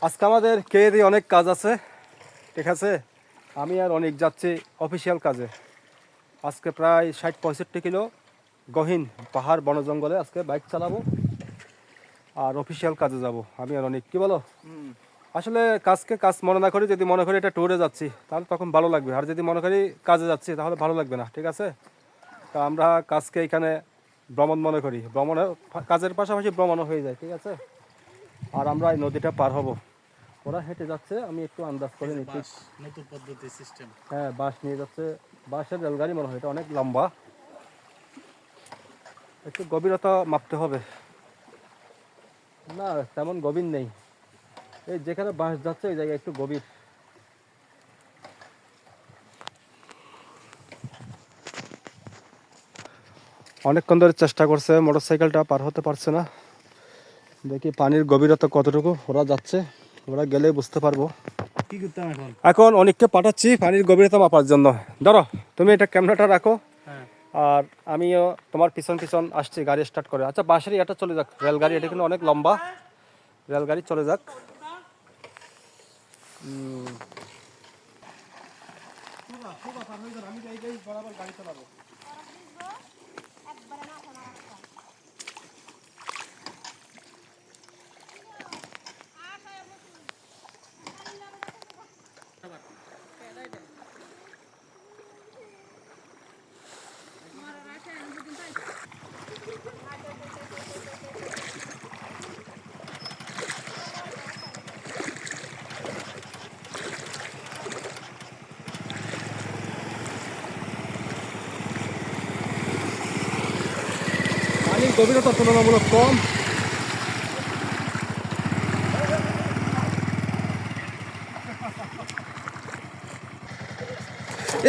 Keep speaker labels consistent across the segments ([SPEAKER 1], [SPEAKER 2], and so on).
[SPEAKER 1] আজকে আমাদের কেরি অনেক কাজ আছে, ঠিক আছে। আমি আর অনেক যাচ্ছি অফিসিয়াল কাজে। আজকে প্রায় ৬০-৬৫ কিলো গহীন পাহাড় বন জঙ্গলে আজকে বাইক চালাবো আর অফিসিয়াল কাজে যাব। আমি আর অনেক, কি বলো? আসলে কাজকে কাজ মনে না করি, যদি মনে করি এটা ট্যুরে যাচ্ছি তাহলে তখন ভালো লাগবে, আর যদি মনে করি কাজে যাচ্ছি তাহলে ভালো লাগবে না, ঠিক আছে। তা আমরা কাজকে এখানে ভ্রমণ মনে করি, ভ্রমণের কাজের পাশাপাশি ভ্রমণও হয়ে যায়, ঠিক আছে। আর আমরা এই নদীটা পার হব। ওরা হেঁটে যাচ্ছে, আমি একটু আন্দাজ করে নিচ্ছি।
[SPEAKER 2] নতুন পদ্ধতি সিস্টেম।
[SPEAKER 1] হ্যাঁ, বাস নিয়ে যাচ্ছে, বাসের রেলগাড়ি মনে হয়, এটা অনেক লম্বা, একটু গভীরতা মাপতে হবে। না, তেমন গভীর নেই, এই যেখানে বাস যাচ্ছে ওই জায়গায় একটু গভীর। অনেকক্ষণ ধরে চেষ্টা করছে, মোটরসাইকেলটা পার হতে পারছে না। দেখি পানির গভীরতা কতটুকু। ওরা যাচ্ছে, ওরা গেলেই বুঝতে পারবো।
[SPEAKER 2] কি করতাম এখন?
[SPEAKER 1] এখন অনেককে পাঠাচ্ছি পানির গভীরতা মাপার জন্য। ধরো, তুমি এটা ক্যামেরাটা রাখো,
[SPEAKER 2] হ্যাঁ।
[SPEAKER 1] আর আমিও তোমার পিছন পিছন আসছি গাড়ি স্টার্ট করে। আচ্ছা, বাসের এটা চলে যাক, রেলগাড়ি, এটা কিন্তু অনেক লম্বা, রেলগাড়ি চলে যাক। গাড়ি চালাবো। পানির গভীরতা তুলনামূলক কম।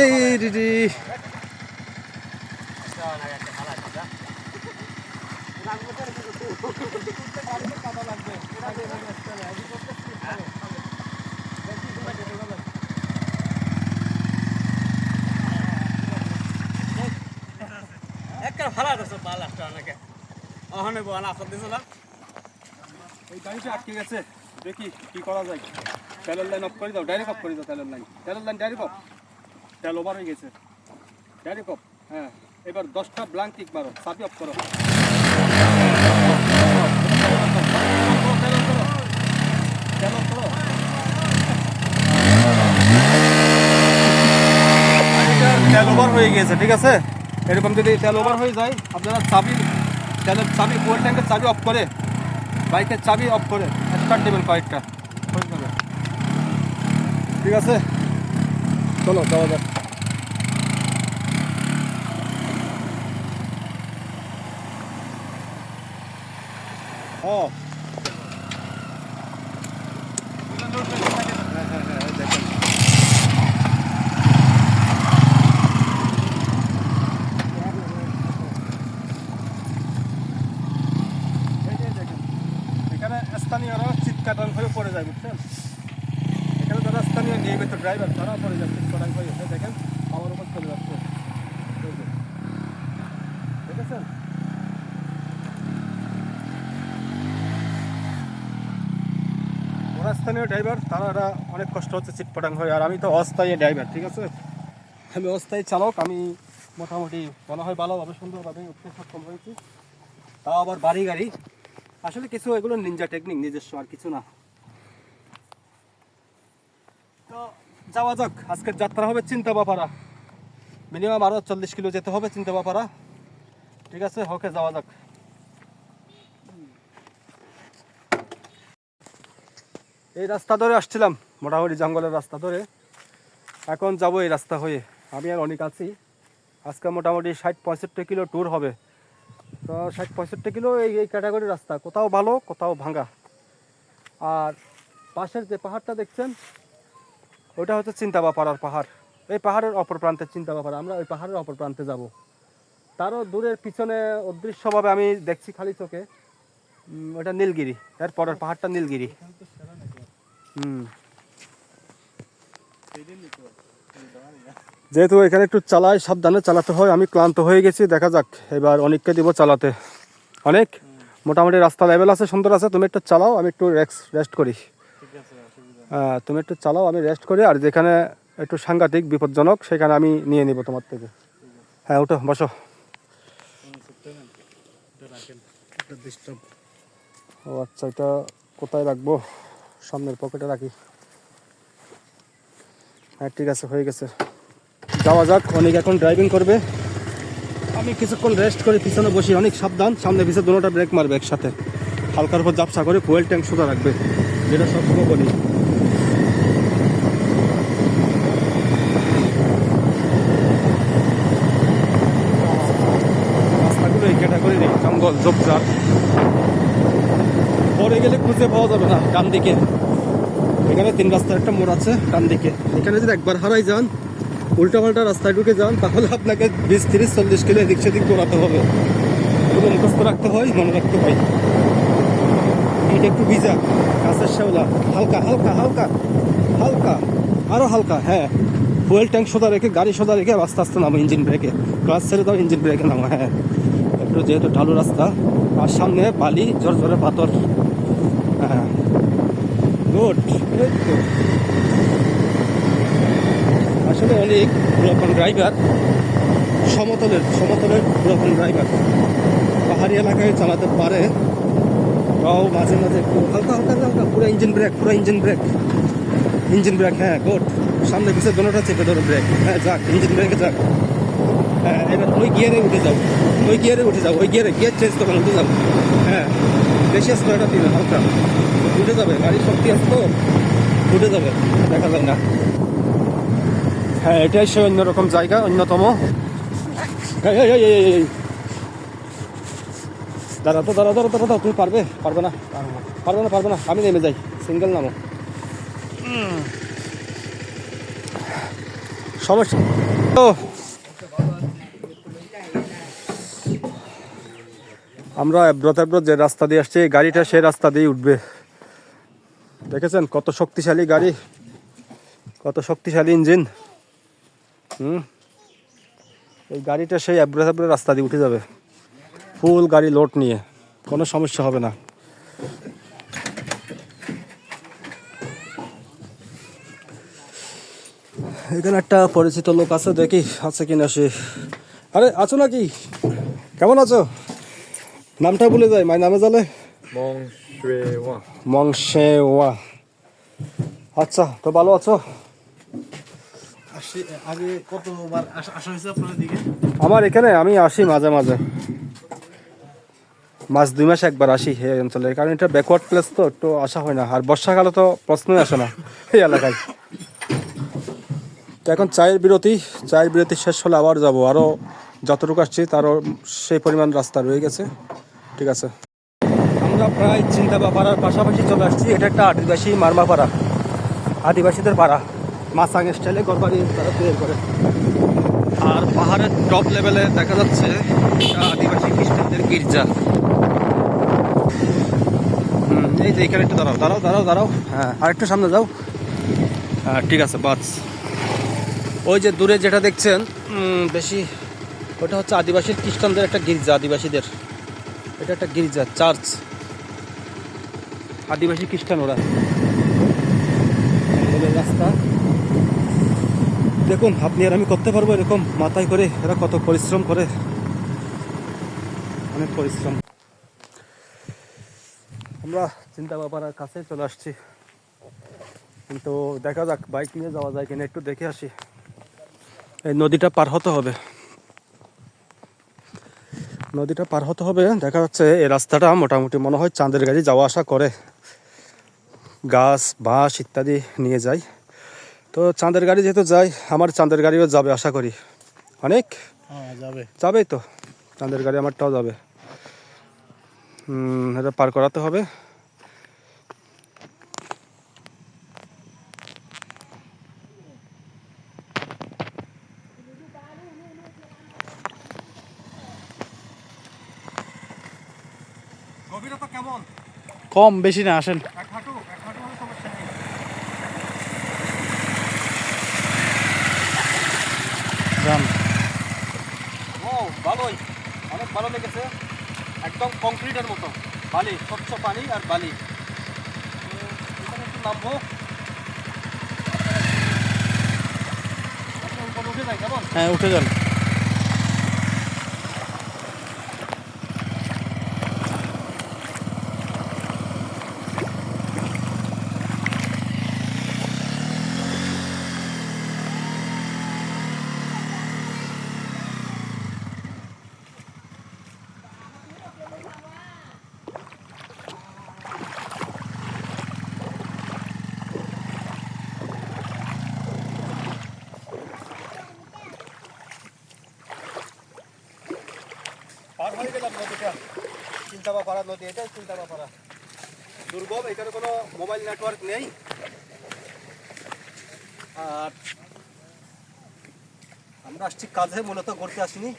[SPEAKER 1] এই দিদি,
[SPEAKER 2] একটা ভালো আছে বাল আসতে অনেকে ওখানে বলা আসতে দিছিলাম।
[SPEAKER 1] এই গাড়িটা আটকে গেছে, দেখি কি করা যায়। তেলের লাইন অফ করে দাও, ডাইরেক্ট অফ করে দাও। তেলের লাইন ডাইরেক্ট অফ। তেল ওভার হয়ে গেছে, ডাইরেক্ট অফ। হ্যাঁ, এবার 10টা ব্ল্যাঙ্ক টিক মারো, চাবি অফ করো। তেল ওভার হয়ে গেছে, ঠিক আছে। এরকম যদি তেল ওভার হয়ে যায়, আপনারা তেলের চাবি, ফুয়েল ট্যাঙ্কের চাবি অফ করে, বাইকের চাবি অফ করে স্টার্ট দেবেন কয়েকটা, হয়ে যাবে, ঠিক আছে। চলো যাওয়া যাক। ও দেখেন, এখানে স্থানীয়রা চিৎকাটাং হয়ে পড়ে যায়, বুঝছেন। এখানে যারা স্থানীয় নিয়মিত ড্রাইভার তারা পড়ে যায় চিৎকাটাং হয়ে। দেখেন আমার উপর চলে যাচ্ছে, দেখেছেন। ওরা স্থানীয় ড্রাইভার, তারা অনেক কষ্ট হচ্ছে চিৎপটাং হয়ে। আর আমি তো অস্থায়ী ড্রাইভার, ঠিক আছে। আমি অস্থায়ী চালক। আমি মোটামুটি মনে হয় ভালোভাবে সুন্দরভাবে উঠতে সক্ষম হয়েছি, তাও আবার বাড়ি গাড়ি। আসলে কিছু এগুলো নিনজা টেকনিক, নিজস্ব, আর কিছু না। তো যাওয়া যাক। আজকের যাত্রা হবে চিন্তাবাপাড়া, মিনিমাম আরও 40 কিলো যেতে হবে চিন্তাবাপাড়া, ঠিক আছে। ওকে, যাওয়া যাক। এই রাস্তা ধরে আসছিলাম, মোটামুটি জঙ্গলের রাস্তা ধরে। এখন যাব এই রাস্তা হয়ে। আমি আর অনেক আছি। আজকে মোটামুটি 60-65 কিলো ট্যুর হবে। তো 60-65 কিলো এই ক্যাটাগরির রাস্তা, কোথাও ভালো কোথাও ভাঙা। আর পাশের যে পাহাড়টা দেখছেন, ওইটা হচ্ছে চিন্তাবাপাড়ার পাহাড়। এই পাহাড়ের অপর প্রান্তে চিন্তাবাপাড়া, আমরা ওই পাহাড়ের অপর প্রান্তে যাব। তারও দূরের পিছনে অদৃশ্যভাবে আমি দেখছি খালি চোখে, ওটা নীলগিরি, এর পরের পাহাড়টা নীলগিরি। যেহেতু এখানে একটু চালাই, সাবধানে চালাতে হয়। আমি ক্লান্ত হয়ে গেছি, দেখা যাক এবার অনেককে দিব চালাতে। অনেক মোটামুটি রাস্তা লেভেল আছে, সুন্দর আছে, তুমি একটু চালাও, আমি একটু রেস্ট করি। তুমি একটু চালাও, আমি রেস্ট করি, আর যেখানে একটু সাংঘাতিক বিপজ্জনক সেখানে আমি নিয়ে নিব তোমার থেকে। হ্যাঁ ওঠো, বসো। ও আচ্ছা, এটা কোথায় রাখবো? সামনের পকেটে রাখি। হ্যাঁ ঠিক আছে, হয়ে গেছে, যাওয়া যাক। অনেক এখন ড্রাইভিং করবে, আমি কিছুক্ষণ রেস্ট করে পিছনে বসি। অনেক সাবধান, সামনে পিছনে দুটোটা ব্রেক মারবে একসাথে, হালকার উপর জাপসা করে ফুয়েল ট্যাঙ্ক সোজা রাখবে, যেটা সবসময় বলি। রাস্তাগুলো এই ক্যাটাগরি নেই, জঙ্গল ঝোপঝাড়, পরে গেলে খুঁজে পাওয়া যাবে না। ডান দিকে এখানে 3 রাস্তার একটা মোড় আছে ডান দিকে, এখানে যদি একবার হারাই যান, উল্টা পাল্টা রাস্তায় ঢুকে যান, তাহলে আপনাকে 20-30-40 কিলো এদিক সেদিক দৌড়াতে হবে। এগুলো মুখস্থ রাখতে হয়, মনে রাখতে হয়। এটা একটু ভিজা, গাছের শ্যাওলা, হালকা হালকা হালকা হালকা, আরো হালকা। হ্যাঁ, ফুয়েল ট্যাঙ্ক সোজা রেখে, গাড়ি সোজা রেখে আস্তে আস্তে নামো, ইঞ্জিন ব্রেকে ক্লাস ছেড়ে দাও, ইঞ্জিন ব্রেকে নামো। হ্যাঁ, একটু যেহেতু ঢালু রাস্তা, আর সামনে বালি, ঝরঝরে পাথর। হ্যাঁ গুড, আসলে অনেক পুরাতন ড্রাইভার, সমতলের পুরাতন ড্রাইভার পাহাড়ি এলাকায় চালাতে পারে, তাও মাঝে মাঝে একটু হালকা হালকা হালকা, পুরো ইঞ্জিন ব্রেক। হ্যাঁ গুড, সামনে পিছিয়ে দোনোটা চেপে ধরো ব্রেক। হ্যাঁ যাক, ইঞ্জিন ব্রেকে যাক। হ্যাঁ এবার ওই গিয়ারে উঠে যাও, ওই গিয়ার চেঞ্জ করো, উঠে যাও। হ্যাঁ বেশি স্প্রেটা দিবে, হালকা উঠে যাবে, গাড়ির শক্তি আছে তো, উঠে যাবে, দেখা যায় না। হ্যাঁ এটাই সে অন্যরকম জায়গা, অন্যতম। দাঁড়াও, তুমি পারবে না, আমি নেমে যাই, সিঙ্গেল নামো। সমস্যা তো, আমরা এব্রত যে রাস্তা দিয়ে আসছি, গাড়িটা সেই রাস্তা দিয়ে উঠবে। দেখেছেন কত শক্তিশালী গাড়ি, কত শক্তিশালী ইঞ্জিন। এই গাড়িটা সেই এব্রত রাস্তা দিয়ে উঠে যাবে, ফুল গাড়ি লোড নিয়ে, কোনো সমস্যা হবে না। এখানে একটা পরিচিত লোক আছে, দেখি আছে কিনা সে। আরে আছো নাকি? কেমন আছো? নামটা ভুলে যায়, মায়ের নামে জানে। মংশেওয়া। আচ্ছা, তো ভালো আছো?
[SPEAKER 2] আগে কতবার আসা হয়েছে আপনার দিকে?
[SPEAKER 1] আমার এখানে আমি আসি মাঝে মাঝে, মাস 2 মাস একবার আসি এই অঞ্চলে, কারণ এটা ব্যাকওয়ার্ড প্লেস তো, একটু আসা হয় না। আর বর্ষাকালে তো প্রশ্নই আসে না এই এলাকায়। তো এখন চায়ের বিরতি শেষ হলে আবার যাব, আরও যতটুকু আসছি তারও সেই পরিমাণ রাস্তা রয়ে গেছে। ঠিক আছে, আমরা প্রায় চিন্তাপাড়ার পাশাপাশি চলে আসছি। এটা একটা আদিবাসী মারমাপাড়া, আদিবাসীদের পাড়া, মাসাং স্টাইলে ঘরবাড়ি তারা তৈরি করে। আর পাহাড়ের টপ লেভেলে দেখা যাচ্ছে এটা আদিবাসী খ্রিস্টানদের গির্জা। এই যে এখানে একটু দাঁড়াও। হ্যাঁ আর একটু সামনে যাও। হ্যাঁ ঠিক আছে, বাস। ওই যে দূরে যেটা দেখছেন বেশি, ওটা হচ্ছে আদিবাসী খ্রিস্টানদের একটা গির্জা, আদিবাসীদের এটা একটা গির্জা, চার্চ, আদিবাসী খ্রিস্টান ওরা। রাস্তা দেখুন, আপনি আর আমি করতে পারবো এরকম মাথায় করে? এরা কত পরিশ্রম করে, অনেক পরিশ্রম। আমরা চিন্তাপাড়ার কাছে চলে আসছি, কিন্তু দেখা যাক বাইক নিয়ে যাওয়া যায় কিনা, একটু দেখে আসি। এই নদীটা পার হতে হবে, দেখা যাচ্ছে এই রাস্তাটা মোটামুটি মনে হয় চাঁদের গাড়ি যাওয়া আসা করে, গাছ বাঁশ ইত্যাদি নিয়ে যায়। তো চাঁদের গাড়ি যেহেতু যায়, আমার চাঁদের গাড়িও যাবে আশা করি, অনেক যাবেই তো, চাঁদের গাড়ি আমারটাও যাবে। এটা পার করাতে হবে। গভীরতা কেমন?
[SPEAKER 2] কম বেশি না, আসেন।
[SPEAKER 1] এক হাঁটু হলে সমস্যা নেই। ও ভালোই, অনেক ভালো লেগেছে, একদম কংক্রিটের মতো, বালি, স্বচ্ছ পানি আর বালি। এখানে একটু নামবো, যাই কেমন?
[SPEAKER 2] হ্যাঁ উঠে যান।
[SPEAKER 1] পার হয়ে গেলাম নদীটা, চিন্তাবাপাড়া নদী, এটাই চিন্তাবাপাড়া। দুর্গম, এখানে কোনো মোবাইল নেটওয়ার্ক নেই। আর আমরা আসছি কাজে, মূলত ঘুরতে আসিনি।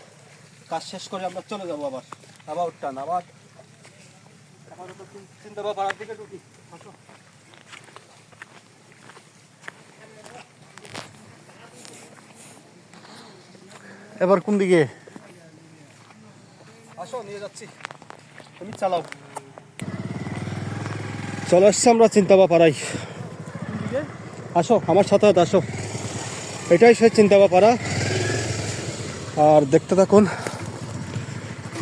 [SPEAKER 1] কাজ শেষ করে আমরা চলে যাবো আবার আবার টান আবার চিন্তাবাপাড়ার দিকে ঢুকি। আসো
[SPEAKER 2] এবার কোন দিকে?
[SPEAKER 1] আসো, নিয়ে যাচ্ছি, তুমি চালাও। চলে আসছি আমরা চিন্তাবাপাড়ায়। আসো আমার সাথে আসো, এটাই সেই চিন্তাবাপাড়া। আর দেখতে থাকুন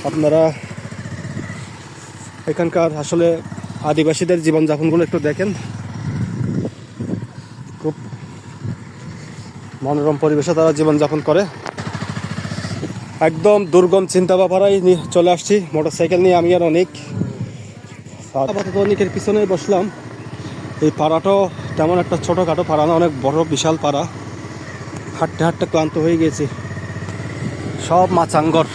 [SPEAKER 1] আপনারা এখানকার আসলে আদিবাসীদের জীবনযাপনগুলো একটু দেখেন। খুব মনোরম পরিবেশে তারা জীবনযাপন করে। একদম দুর্গম চিন্তাবাপাড়ায় চলে আসছি মোটরসাইকেল নিয়ে আমি আর অনেক। আপাতত অনেকের পিছনে বসলাম। এই পাড়াটাও তেমন একটা ছোটোখাটো পাড়া না, অনেক বড় বিশাল পাড়া। হাঁটতে হাঁটতে ক্লান্ত হয়ে গেছি। সব মাচাঙ্গর,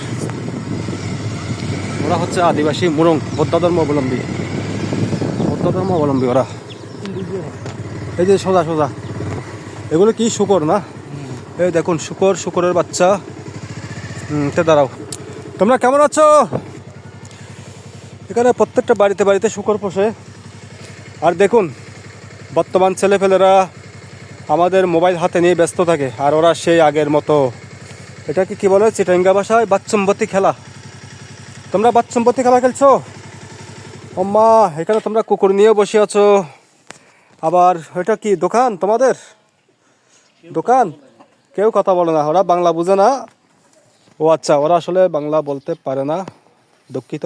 [SPEAKER 1] ওরা হচ্ছে আদিবাসী মুরং, বৌদ্ধ ধর্ম অবলম্বী, ওরা। এই যে সোজা সোজা এগুলো কি শুকর না? এই দেখুন শুকরের বাচ্চা। দাঁড়াও, তোমরা কেমন আছো? এখানে প্রত্যেকটা বাড়িতে বাড়িতে শুকর পোষে। আর দেখুন বর্তমান ছেলেপেলেরা আমাদের মোবাইল হাতে নিয়ে ব্যস্ত থাকে, আর ওরা সেই আগের মতো, এটাকে কি বলে চিটাঙ্গা ভাষায়, বাচ্চম্বতী খেলা। তোমরা বাচ্চম্বতী খেলা খেলছো? ওম্মা, এখানে তোমরা কুকুর নিয়েও বসে আছো। আবার ওইটা কি দোকান তোমাদের? দোকান? কেউ কথা বলে না, ওরা বাংলা বুঝে না। ও আচ্ছা, ওরা আসলে বাংলা বলতে পারে না, দুঃখিত।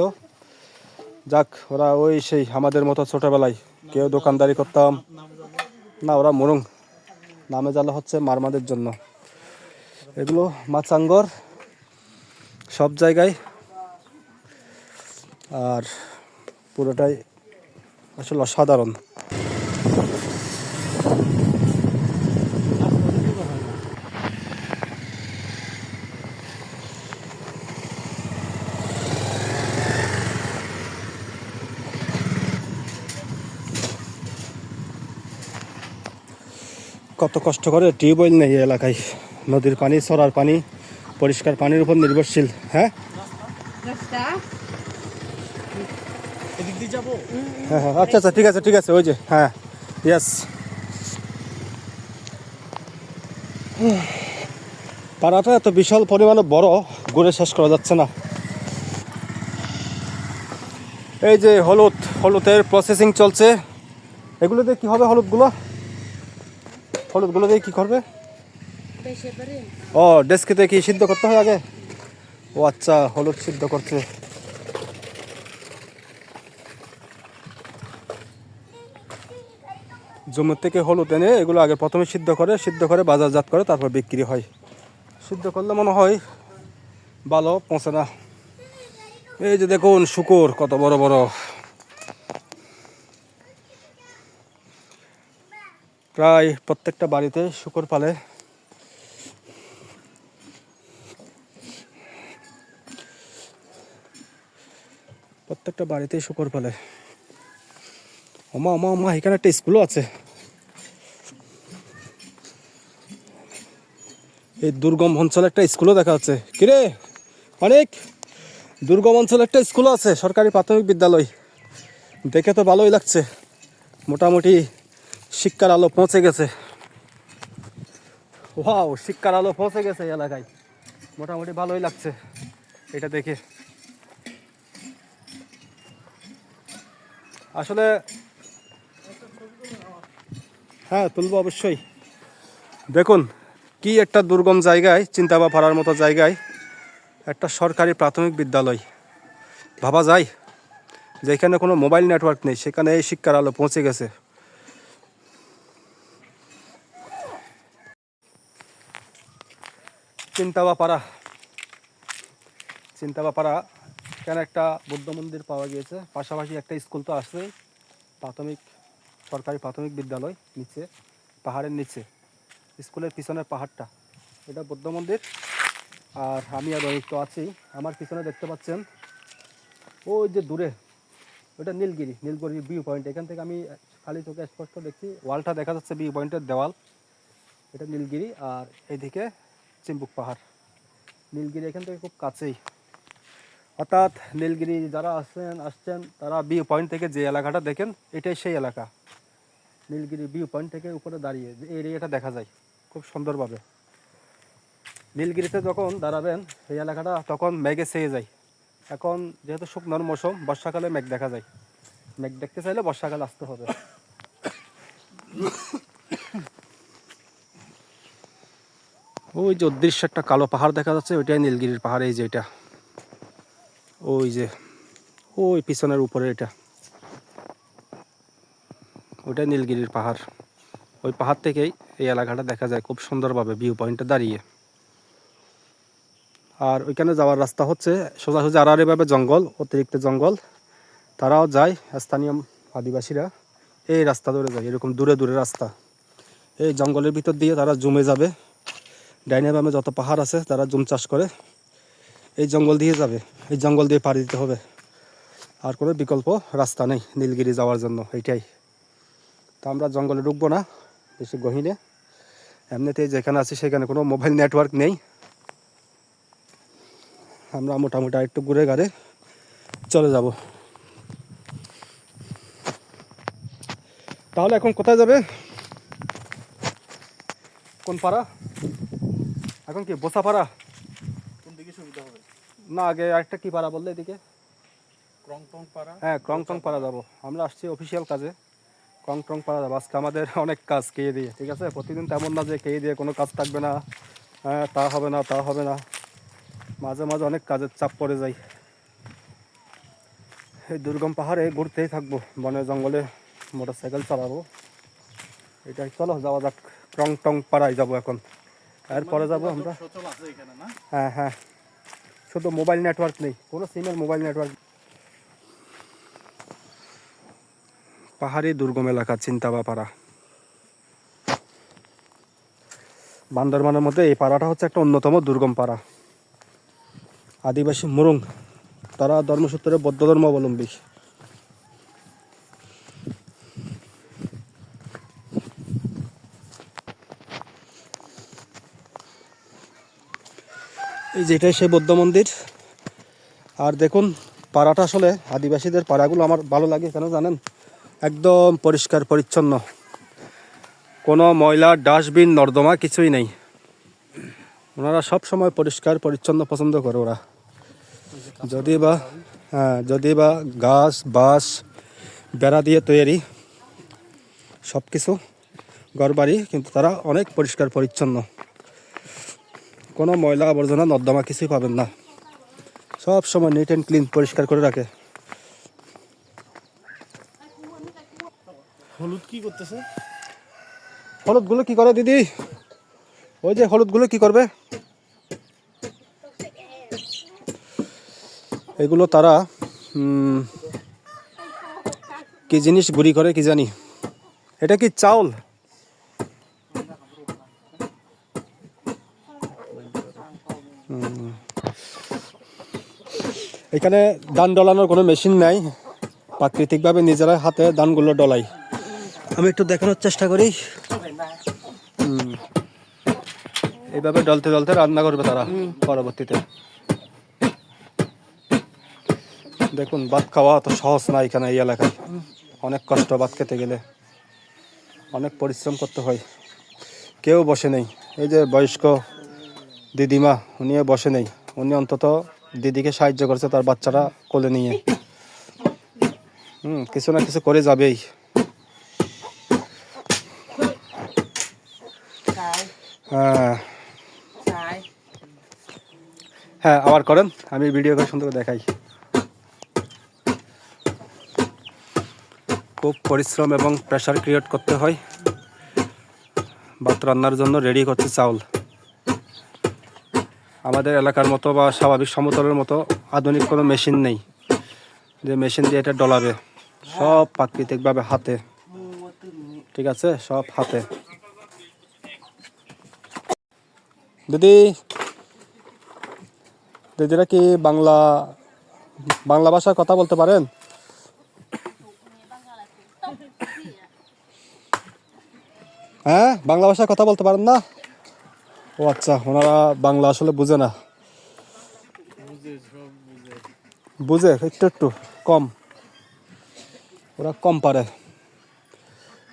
[SPEAKER 1] যাক, ওরা ওই সেই আমাদের মতো ছোটবেলায় কেউ দোকানদারি করতাম না, ওরা মুরুং। নামে জ্বালা হচ্ছে মারমাদের জন্য। এগুলো মাচাঙ্গর সব জায়গায়। আর পুরোটাই আসলে অসাধারণ। কত কষ্ট করে টিউবওয়েল নেই এই এলাকায়। নদীর পানি, সরার পানি, পরিষ্কার পানির উপর নির্ভরশীল। হ্যাঁ
[SPEAKER 2] এদিক দিয়ে যাবো।
[SPEAKER 1] হ্যাঁ হ্যাঁ, আচ্ছা আচ্ছা, ঠিক আছে ঠিক আছে, ওই যে হ্যাঁ, ইয়েস। পাড়াটা এত বিশাল পরিমাণে বড়, ঘুরে শেষ করা যাচ্ছে না। এই যে হলুদের প্রসেসিং চলছে। এগুলো দিয়ে কী হবে? হলুদগুলো দিয়ে কী করবে? ও, ডেস্কিতে কি সিদ্ধ করতে হয় আগে? ও আচ্ছা, হলুদ সিদ্ধ করছে। জমি থেকে হলুদ এনে এগুলো আগে প্রথমে সিদ্ধ করে বাজারজাত করে, তারপর বিক্রি হয়। সিদ্ধ করলে মনে হয় ভালো পচে না। এই যে দেখুন শুকর কত বড় বড়। প্রায় প্রত্যেকটা বাড়িতে শুকর পালে। প্রত্যেকটা বাড়িতেই শুকর পালে। ওমা ওমা ওমা, এখানে একটা স্কুলও আছে। এই দুর্গম অঞ্চলে একটা স্কুলও দেখা যাচ্ছে। কিরে অনেক, দুর্গম অঞ্চলে একটা স্কুলও আছে, সরকারি প্রাথমিক বিদ্যালয়। দেখে তো ভালোই লাগছে, মোটামুটি শিক্ষার আলো পৌঁছে গেছে। ওয়াও, শিক্ষার আলো পৌঁছে গেছে এই এলাকায়, মোটামুটি ভালোই লাগছে এটা দেখে। আসলে হ্যাঁ, তুলবো অবশ্যই। দেখুন কি একটা দুর্গম জায়গায়, চিন্তাবা পাড়ার মতো জায়গায় একটা সরকারি প্রাথমিক বিদ্যালয়। ভাবা যায় যেখানে কোনো মোবাইল নেটওয়ার্ক নেই, সেখানে এই শিক্ষার আলো পৌঁছে গেছে। চিন্তাবা পাড়া, চিন্তাবা পাড়া এখানে একটা বৌদ্ধ মন্দির পাওয়া গিয়েছে, পাশাপাশি একটা স্কুল তো আসছেই, প্রাথমিক সরকারি প্রাথমিক বিদ্যালয় নিচে পাহাড়ের নিচে, স্কুলের পিছনের পাহাড়টা এটা বৌদ্ধ মন্দির। আর আমি আর রোহিত তো আছি। আমার পিছনে দেখতে পাচ্ছেন ওই যে দূরে ওটা নীলগিরি, নীলগিরি ভিউ পয়েন্ট। এখান থেকে আমি খালি চোখে স্পষ্ট দেখছি, ওয়ালটা দেখা যাচ্ছে ভিউ পয়েন্টের দেওয়াল, এটা নীলগিরি। আর এদিকে চিম্বুক পাহাড়। নীলগিরি এখান থেকে খুব কাছেই, অর্থাৎ নীলগিরি যারা আসছেন তারা ভিউ পয়েন্ট থেকে যে এলাকাটা দেখেন এটাই সেই এলাকা। নীলগিরি ভিউ পয়েন্ট থেকে উপরে দাঁড়িয়ে যে এরিয়াটা দেখা যায় খুব সুন্দরভাবে। নীলগিরিতে যখন দাঁড়াবেন এই এলাকাটা তখন মেঘে ছেয়ে যায়। এখন যেহেতু শুকনোর মৌসুম, বর্ষাকালে মেঘ দেখা যায়। মেঘ দেখতে চাইলে বর্ষাকালে আসতে হবে। ওই যে অদৃশ্য একটা কালো পাহাড় দেখা যাচ্ছে, ওইটাই নীলগিরির পাহাড়। এই যে এটা, ওই যে ওই পিছনের উপরে এটা, ওইটাই নীলগিরির পাহাড়। ওই পাহাড় থেকেই এই এলাকাটা দেখা যায় খুব সুন্দরভাবে ভিউ পয়েন্টে দাঁড়িয়ে। আর ওইখানে যাওয়ার রাস্তা হচ্ছে সোজাসুজি আড়াআড়িভাবে জঙ্গল, অতিরিক্ত জঙ্গল। তারাও যায়, স্থানীয় আদিবাসীরা এই রাস্তা ধরে যায়, এরকম দূরে দূরে রাস্তা। এই জঙ্গলের ভিতর দিয়ে তারা জমে যাবে, ডাইনে বামে যত পাহাড় আছে তারা জুম চাষ করে এই জঙ্গল দিয়ে যাবে। এই জঙ্গল দিয়ে পাড়ি দিতে হবে, আর কোনো বিকল্প রাস্তা নেই নীলগিরি যাওয়ার জন্য, এইটাই। তা আমরা জঙ্গলে ঢুকবো না বেশি গহীনে। এমনিতেই যেখানে আছি সেখানে কোনো মোবাইল নেটওয়ার্ক নেই। আমরা মোটামুটি একটু ঘুরে ঘাড়ে চলে যাব। তাহলে এখন কোথায় যাবে? কোন পাড়া? এখন কি বোসা পাড়া?
[SPEAKER 2] কোন দিকে সুবিধা হবে?
[SPEAKER 1] না, আগে আরেকটা কি পাড়া বললে এদিকে?
[SPEAKER 2] ক্রংটং পাড়া।
[SPEAKER 1] হ্যাঁ, ক্রংটং পাড়া যাবো। আমরা আসছি অফিসিয়াল কাজে, ক্রংটং পাড়া যাবো। আজকে আমাদের অনেক কাজ খেয়ে দিয়ে, ঠিক আছে? প্রতিদিন তেমন না যে খেয়ে দিয়ে কোনো কাজ থাকবে না, হ্যাঁ তা হবে না তা হবে না, মাঝে মাঝে অনেক কাজের চাপ পড়ে যায়। এই দুর্গম পাহাড়ে ঘুরতেই থাকবো, বনে জঙ্গলে মোটর সাইকেল চালাবো, এটাই। চলো যাওয়া যাক, ক্রংটং পাড়ায় যাবো এখন। এরপরে যাবো আমরা। হ্যাঁ হ্যাঁ, শুধু মোবাইল নেটওয়ার্ক নেই, কোনো সিমের মোবাইল নেটওয়ার্ক। পাহাড়ি দুর্গম এলাকা চিন্তাবা পাড়া, বান্দরবানের মধ্যে এই পাড়াটা হচ্ছে একটা অন্যতম দুর্গম পাড়া। আদিবাসী মুরুং, তারা ধর্মসূত্রে বৌদ্ধ ধর্ম অবলম্বী। এই যেটাই সেই বৌদ্ধ মন্দির। আর দেখুন পাড়াটা, আসলে আদিবাসীদের পাড়াগুলো আমার ভালো লাগে কেন জানেন? একদম পরিষ্কার পরিচ্ছন্ন, কোনো ময়লা ডাস্টবিন নর্দমা কিছুই নেই। ওনারা সব সময় পরিষ্কার পরিচ্ছন্ন পছন্দ করে ওরা। যদি বা গাছ বাঁশ বেড়া দিয়ে তৈরি সব কিছু ঘরবাড়ি, কিন্তু তারা অনেক পরিষ্কার পরিচ্ছন্ন, কোনো ময়লা আবর্জনা নর্দমা কিছুই পাবেন না, সব সময় নিট অ্যান্ড ক্লিন পরিষ্কার করে রাখে।
[SPEAKER 2] হলুদ কি করতেছে?
[SPEAKER 1] হলুদগুলো কি করে দিদি? ওই যে হলুদগুলো কি করবে? এগুলো তারা কি জিনিস গুঁড়ি করে কি জানি। এটা কি চাউল? এখানে ধান ডলানোর কোনো মেশিন নাই, প্রাকৃতিকভাবে নিজেরা হাতে ধানগুলো ডলাই। আমি একটু দেখানোর চেষ্টা করি। এইভাবে ডলতে ডলতে রান্না করবে তারা পরবর্তীতে। দেখুন, ভাত খাওয়া তো সহজ না এখানে, এই এলাকায় অনেক কষ্ট। ভাত খেতে গেলে অনেক পরিশ্রম করতে হয়। কেউ বসে নেই, এই যে বয়স্ক দিদিমা উনিও বসে নেই, উনি অন্তত দিদিকে সাহায্য করছে তার বাচ্চারা কোলে নিয়ে। কিছু না কিছু করে যাবেই। হ্যাঁ, হ্যাঁ আবার করেন, আমি ভিডিও করে সুন্দর করে দেখাই। খুব পরিশ্রম এবং প্রেশার ক্রিয়েট করতে হয়। ভাত রান্নার জন্য রেডি করছে চাউল। আমাদের এলাকার মতো বা স্বাভাবিক সমতলের মতো আধুনিক কোনো মেশিন নেই যে মেশিন দিয়ে এটা ডলাবে। সব প্রাকৃতিকভাবে হাতে, ঠিক আছে, সব হাতে। দিদি, দিদিরা কি বাংলা বাংলা ভাষায় কথা বলতে পারেন? হ্যাঁ, বাংলা ভাষায় কথা বলতে পারেন না? ও আচ্ছা, ওনারা বাংলা আসলে বুঝে না। বুঝে একটু একটু কম, ওরা কম পারে।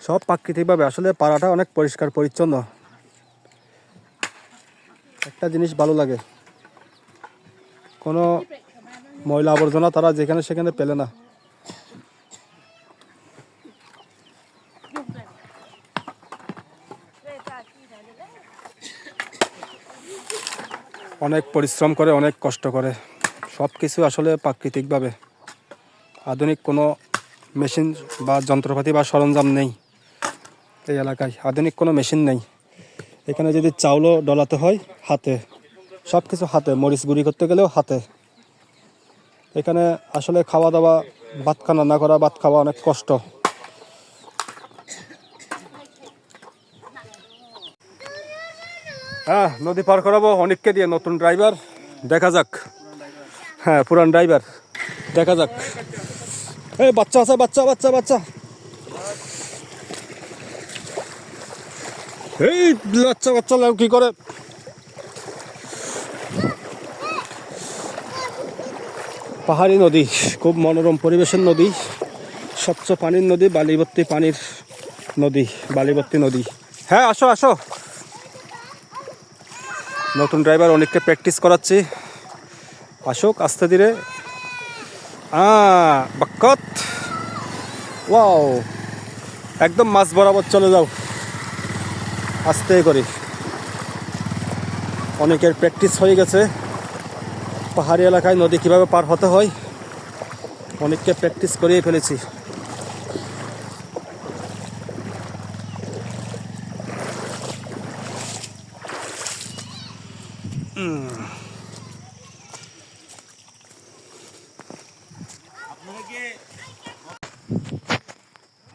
[SPEAKER 1] সব প্রাকৃতিকভাবে, আসলে পাড়াটা অনেক পরিষ্কার পরিচ্ছন্ন। একটা জিনিস ভালো লাগে, কোনো ময়লা আবর্জনা তারা যেখানে সেখানে পেলে না। অনেক পরিশ্রম করে, অনেক কষ্ট করে, সব কিছু আসলে প্রাকৃতিকভাবে। আধুনিক কোনো মেশিন বা যন্ত্রপাতি বা সরঞ্জাম নেই এই এলাকায়। আধুনিক কোনো মেশিন নেই এখানে। যদি চাউলও ডলাতে হয় হাতে, সব কিছু হাতে। মরিচ গুঁড়ি করতে গেলেও হাতে। এখানে আসলে খাওয়া দাওয়া, ভাত রান্না করা, ভাত খাওয়া অনেক কষ্ট। হ্যাঁ, নদী পার করাবো অনেককে দিয়ে, নতুন ড্রাইভার, দেখা যাক। হ্যাঁ, পুরান ড্রাইভার, দেখা যাক। এই বাচ্চা আছে, বাচ্চা বাচ্চা বাচ্চা, এই বাচ্চা বাচ্চা লাও কি করে। পাহাড়ি নদী, খুব মনোরম পরিবেশের নদী, স্বচ্ছ পানির নদী, বালিভর্তি পানির নদী, বালিভর্তি নদী। হ্যাঁ আসো আসো। নতুন ড্রাইভার অনেককে প্র্যাকটিস করাচ্ছি, আসুক আস্তে ধীরে। বাক্কত, ওয়াও, একদম মাছ বরাবর চলে যাও, আস্তে করি। অনেকের প্র্যাকটিস হয়ে গেছে পাহাড়ি এলাকায় নদী কিভাবে পার হতে হয়, অনেককে প্র্যাকটিস করিয়ে ফেলেছি।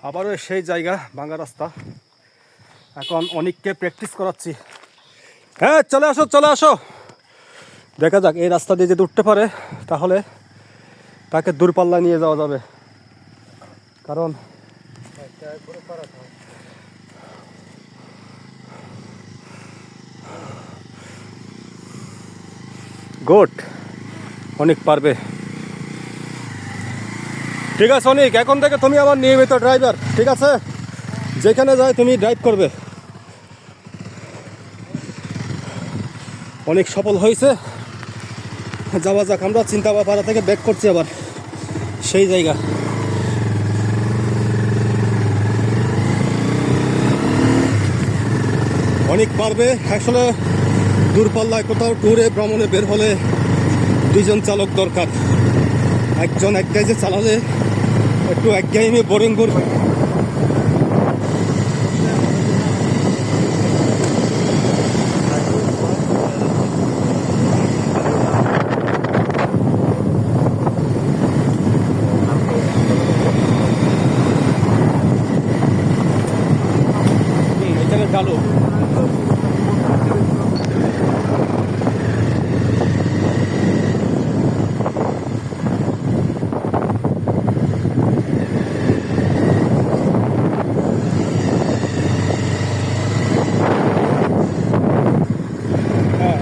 [SPEAKER 1] আবারও সেই জায়গা, ভাঙা রাস্তা। এখন অনেককে প্র্যাকটিস করাচ্ছি। হ্যাঁ চলে আসো চলে আসো। দেখা যাক, এই রাস্তা দিয়ে যদি উঠতে পারে তাহলে তাকে দূরপাল্লা নিয়ে যাওয়া যাবে। কারণ গোট অনেক পারবে। ঠিক আছে অনেক, এখন থেকে তুমি আমার নিয়মিত ড্রাইভার, ঠিক আছে? যেখানে যাই তুমি ড্রাইভ করবে। অনেক সফল হয়েছে, যাওয়া যাক। আমরা চিন্তাপাড়া থেকে ব্যাক করছি আবার সেই জায়গা। অনেক পারবে আসলে। দূরপাল্লায় কোথাও ট্যুরে ভ্রমণে বের হলে দুইজন চালক দরকার। একজন এক গাইজে চালালে একটু একঘেয়েমি, বোরিং করবে। এখানে চালু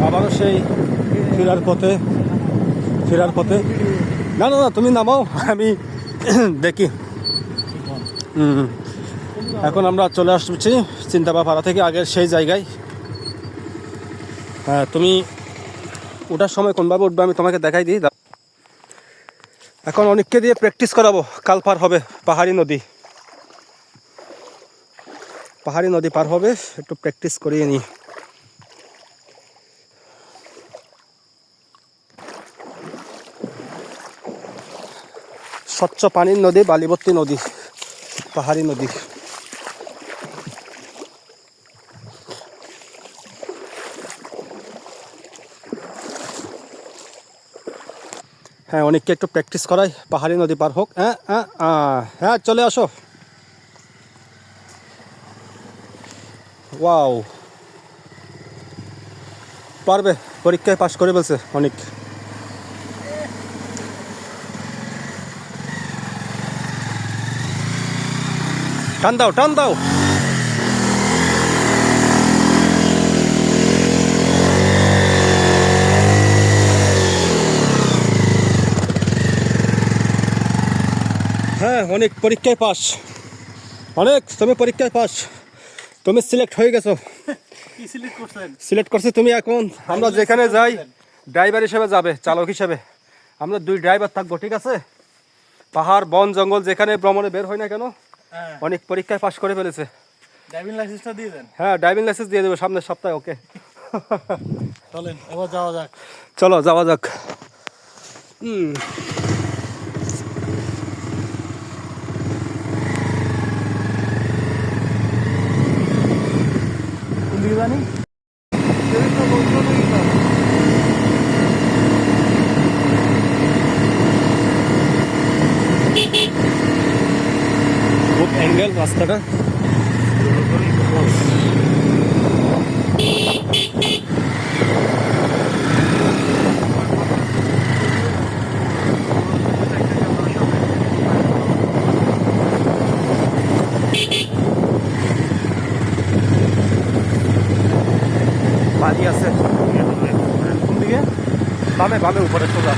[SPEAKER 1] আবারও সেই ফেরার পথে। না না না, তুমি নামাও, আমি দেখি। এখন আমরা চলে আসছি চিন্তাপাড়া থেকে আগের সেই জায়গায়। হ্যাঁ, তুমি ওঠার সময় কোনভাবে উঠবে আমি তোমাকে দেখাই দিই। এখন অনেককে দিয়ে প্র্যাকটিস করাবো, কাল পার হবে পাহাড়ি নদী পার হবে, একটু প্র্যাকটিস করিয়ে নিই। স্বচ্ছ পানির নদী, বালিবর্তী নদী, পাহাড়ি নদী। হ্যাঁ, অনেককে একটু প্র্যাকটিস করাই, পাহাড়ি নদী পার হোক। হ্যাঁ হ্যাঁ হ্যাঁ, চলে আসো। ওয়াও, পারবে, পরীক্ষায় পাশ করে বলছে অনেক। টান দাও, টান দাও। হ্যাঁ, অনেক পরীক্ষায় পাস, অনেক, তুমি পরীক্ষায় পাস, তুমি সিলেক্ট হয়ে গেছো।
[SPEAKER 2] কি সিলেক্ট করছেন?
[SPEAKER 1] সিলেক্ট করছে তুমি। এখন আমরা যেখানে যাই ড্রাইভার হিসেবে যাবে, চালক হিসেবে। আমরা 2 ড্রাইভার থাকবো, ঠিক আছে? পাহাড়, বন, জঙ্গল যেখানে ভ্রমণে বের হয় না কেন,
[SPEAKER 2] হ্যাঁ,
[SPEAKER 1] অনেক পরীক্ষায় পাশ করে ফেলেছে।
[SPEAKER 2] ড্রাইভিং লাইসেন্সটা দিয়ে দেন।
[SPEAKER 1] হ্যাঁ, ড্রাইভিং লাইসেন্স দিয়ে দেবো সামনের সপ্তাহে। ওকে,
[SPEAKER 2] চলেন এবার যাওয়া যাক।
[SPEAKER 1] চলো যাওয়া যাক।
[SPEAKER 2] কোন দিকে জানি?
[SPEAKER 1] খুব অ্যাঙ্গেল রাস্তাটা। বাড়ি আছে কোন দিকে? বামে, বামে, উপরে সোজা।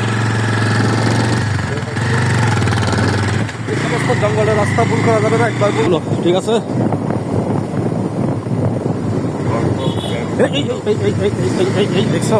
[SPEAKER 1] এই সমস্ত জঙ্গলের রাস্তা ভুল করা যাবে না, একবার ভুলো, ঠিক আছে? এই দেখছো?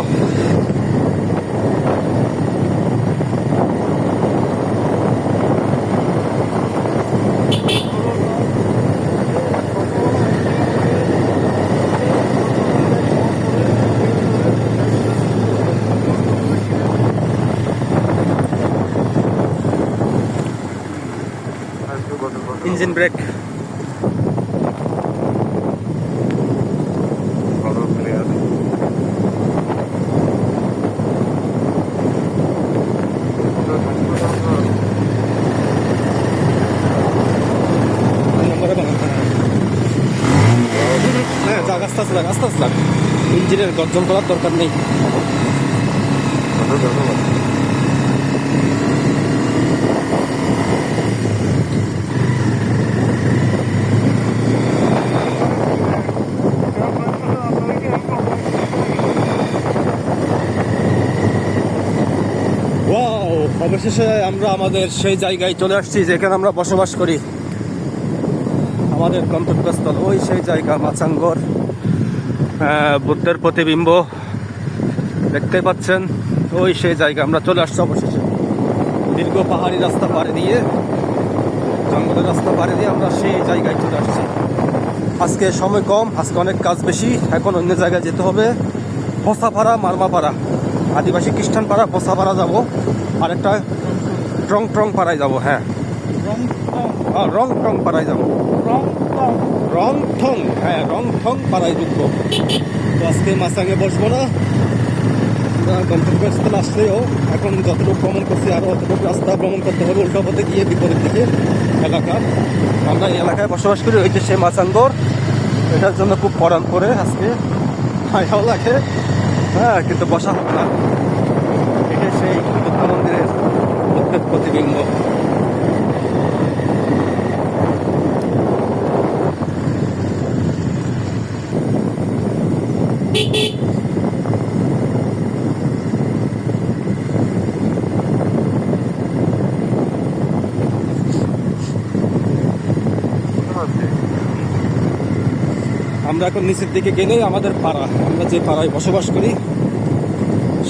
[SPEAKER 1] Engine brake. হ্যাঁ, যাক, আস্তে আস্তে লাগ, আস্তে আস্তে লাগ। ইঞ্জিনের গর্জন করার দরকার নেই। ওয়াও, অবশেষে আমরা আমাদের সেই জায়গায় চলে আসছি যেখানে আমরা বসবাস করি। আমাদের গন্তব্যস্থল ওই সেই জায়গা, মাচাঙ্গর। বুদ্ধের প্রতিবিম্ব দেখতে পাচ্ছেন, ওই সেই জায়গা আমরা চলে আসছি অবশেষে। দীর্ঘ পাহাড়ি রাস্তা পাড়ি দিয়ে, জঙ্গলের রাস্তা পাড়ি দিয়ে আমরা সেই জায়গায় চলে আসছি। আজকে সময় কম, আজকে অনেক কাজ বেশি। এখন অন্য জায়গায় যেতে হবে, বসাপাড়া, মারমাপাড়া, আদিবাসী খ্রিস্টান পাড়া, বসাপাড়া যাবো, আর একটা ট্রং পাড়ায় যাবো। হ্যাঁ, রং টং পাড়ায় যাবো। রংথং, হ্যাঁ, রংথং পাড়ায় ঢুকবো। তো আজকে মাসাঙে বসবো না। গন্তব্যস্থলে আসলেও এখন যতটুকু ভ্রমণ করছি আরও অতটুকু রাস্তা ভ্রমণ করতে হবে, উল্টো পথে গিয়ে বিপরীত দিকে এলাকা। আমরা এই এলাকায় বসবাস করি, ওই যে সেই মাচাঙ্গর। এটার জন্য খুব পরাণ করে আজকে ভালো লাগে। হ্যাঁ, কিন্তু বসা হোক না। এটা সেই বুদ্ধ মন্দিরের বুদ্ধের প্রতিবিম্ব। আমরা এখন নিচের দিকে গেলেই আমাদের পাড়া, আমরা যে পাড়ায় বসবাস করি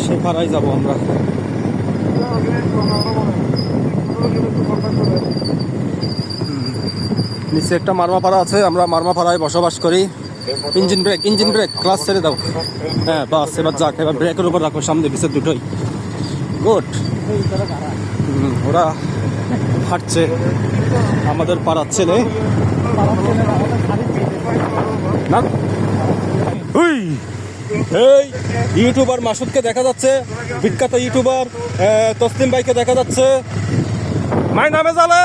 [SPEAKER 1] সে পাড়ায় যাব আমরা। নিচে একটা মারমা পাড়া আছে, আমরা মারমা পাড়ায় বসবাস করি। Engine brake, engine brake, class ছেড়ে দাও। হ্যাঁ, বাস, এবার যাক, এবার ব্রেকের উপর রাখো, সামনে পিছের দুটোই। গুড। ওরা হাঁটছে আমাদের পাড়ার ছেলে না। হুই, এই ইউটিউবার মাসুদকে দেখা যাচ্ছে, বিখ্যাত ইউটিউবার তসলিম ভাইকে দেখা যাচ্ছে। মাই নামে জালে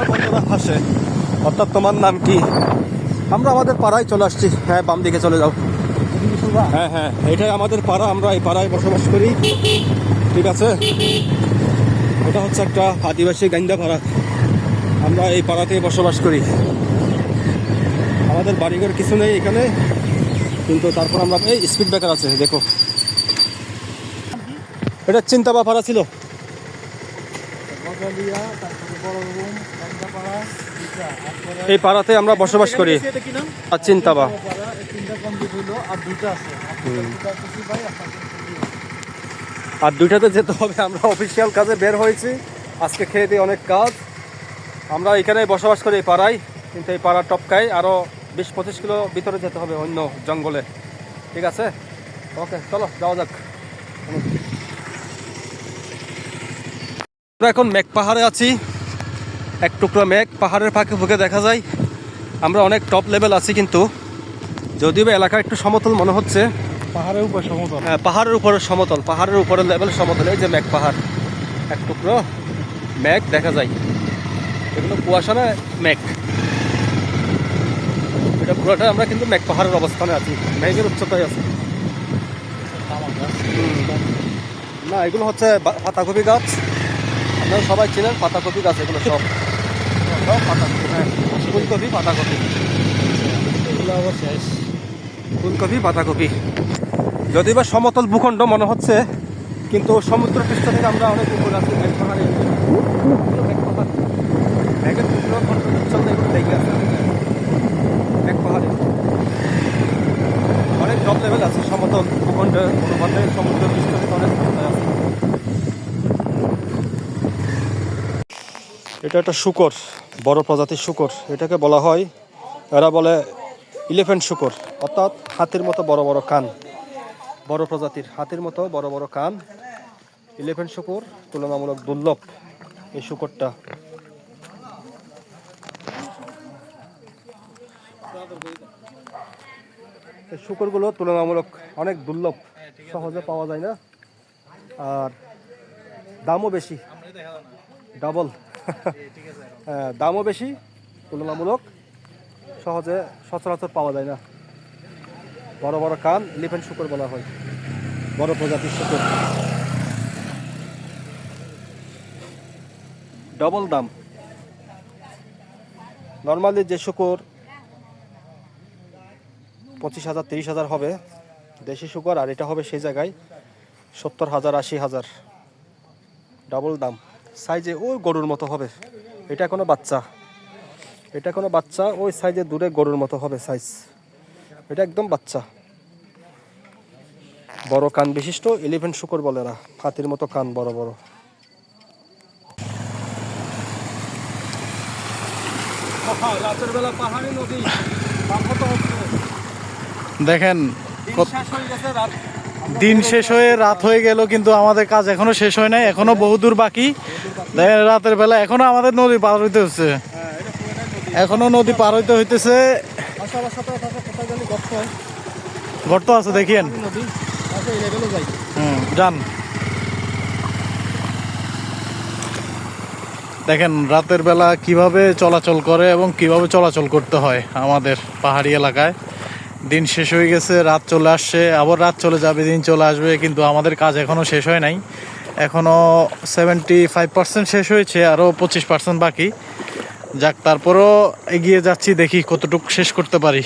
[SPEAKER 1] বন্ধুরা হাসে, অর্থাৎ তোমার নাম কি? আমরা আমাদের পাড়ায় চলে আসছি। হ্যাঁ, বাম দিকে চলে যাও। হ্যাঁ হ্যাঁ, এটাই আমাদের পাড়া, আমরা এই পাড়ায় বসবাস করি। ঠিক আছে, এটা হচ্ছে একটা আদিবাসী গাইন্দা পাড়া, আমরা এই পাড়াতেই বসবাস করি। আমাদের বাড়িঘর কিছু নেই এখানে, কিন্তু তারপর আমরা এই স্পিড ব্রেকার আছে দেখো। এটা চিন্তাবা পাড়া ছিল। এই পাড়াতে আমরা বসবাস করি। আর চিন্তাবা আর দুইটাতে যেতে হবে। আমরা অফিসিয়াল কাজে বের হয়েছি আজকে, খেয়ে দিয়ে অনেক কাজ। আমরা এখানেই বসবাস করি এই পাড়ায়, কিন্তু এই পাড়ার টপকায় আরও 20-25 কিলো ভিতরে যেতে হবে অন্য জঙ্গলে। ঠিক আছে, ওকে, চলো যাওয়া যাক। আমরা এখন মেঘ পাহাড়ে আছি। এক টুকরো মেঘ পাহাড়ের ফাঁকে ফুঁকে দেখা যায়। আমরা অনেক টপ লেভেল আছি, কিন্তু যদিও বা এলাকা একটু সমতল মনে হচ্ছে।
[SPEAKER 3] পাহাড়ের উপর সমতল।
[SPEAKER 1] হ্যাঁ, পাহাড়ের উপরে সমতল, পাহাড়ের উপরের লেভেল সমতল। এই যে মেঘ পাহাড়, এক টুকরো মেঘ দেখা যায়। এগুলো কুয়াশা না, মেঘ। এটা পুরোটা আমরা কিন্তু মেঘ পাহাড়ের অবস্থানে আছি, মেঘের উচ্চতায় আছি। না, এগুলো হচ্ছে পাতাকপি গাছ। আপনারা সবাই চেনেন পাতাকপি গাছ, এগুলো সব পাতাকপি। হ্যাঁ, ফুলকপি, পাতাকপি,
[SPEAKER 3] এগুলো আবার শেষ।
[SPEAKER 1] ফুলকপি, পাতাকপি। যদিও বা সমতল ভূখণ্ড মনে হচ্ছে, কিন্তু সমুদ্র পৃষ্ঠ থেকে আমরা অনেক উপরে আছি। মেঘ পাহাড়ে মেঘের টুকরো খণ্ড উচ্চতা এগুলো লেগে আছে। মেঘ পাহাড়ে অনেক টপ লেভেল আছে, সমতল ভূখণ্ডের অনুপাতে সমুদ্র পৃষ্ঠ থেকে অনেক উচ্চতায় আছে। এটা একটা শূকর, বড় প্রজাতির শূকর। এটাকে বলা হয়, এরা বলে এলিফ্যান্ট শূকর, অর্থাৎ হাতির মতো বড় বড় কান। বড় প্রজাতির হাতির মতো বড় বড় কান। এলিফ্যান্ট শূকর তুলনামূলক দুর্লভ এই শূকরটা। এই শূকরগুলো তুলনামূলক অনেক দুর্লভ, সহজে পাওয়া যায় না, আর দামও বেশি, ডাবল। দামও বেশি, তুলনামূলক সহজে সচরাচর পাওয়া যায় না। বড় বড় কান, এলিফ্যান্ট শূকর বলা হয়, বড় প্রজাতির শূকর। ডবল দাম। নর্মালি যে শূকর 25,000-30,000 হবে দেশি শূকর, আর এটা হবে সেই জায়গায় 70,000-80,000। ডাবল দাম। সাইজে ওই গরুর মতো হবে। এটা কোনো বাচ্চা, এটা কোনো বাচ্চা, ওই সাইজে দূরে গরুর মতো হবে সাইজ। এটা একদম বাচ্চা। বড় কান বিশিষ্ট এলিফ্যান্ট শূকর বলে এরা, হাতির মতো কান বড় বড়। রাতের বেলা পাহাড়ি নদী
[SPEAKER 3] দেখেন, দিন শেষ হয়ে রাত হয়ে গেল, কিন্তু আমাদের কাজ এখনো শেষ হয় নাই, এখনো বহুদূর বাকি। দেখেন, রাতের বেলা এখনো আমাদের নদী পার হইতে হচ্ছে, এখনো নদী পার হইতে হইতেছে। গর্ত আছে দেখিয়েন। যান, দেখেন রাতের বেলা কিভাবে চলাচল করে এবং কিভাবে চলাচল করতে হয় আমাদের পাহাড়ি এলাকায়। দিন শেষ হয়ে গেছে, রাত চলে আসছে, আবার রাত চলে যাবে, দিন চলে আসবে, কিন্তু আমাদের কাজ এখনও শেষ হয় নাই। এখনও 75% শেষ হয়েছে, আরও 25% বাকি। যাক, তারপরও এগিয়ে যাচ্ছি, দেখি কতটুকু শেষ করতে পারি।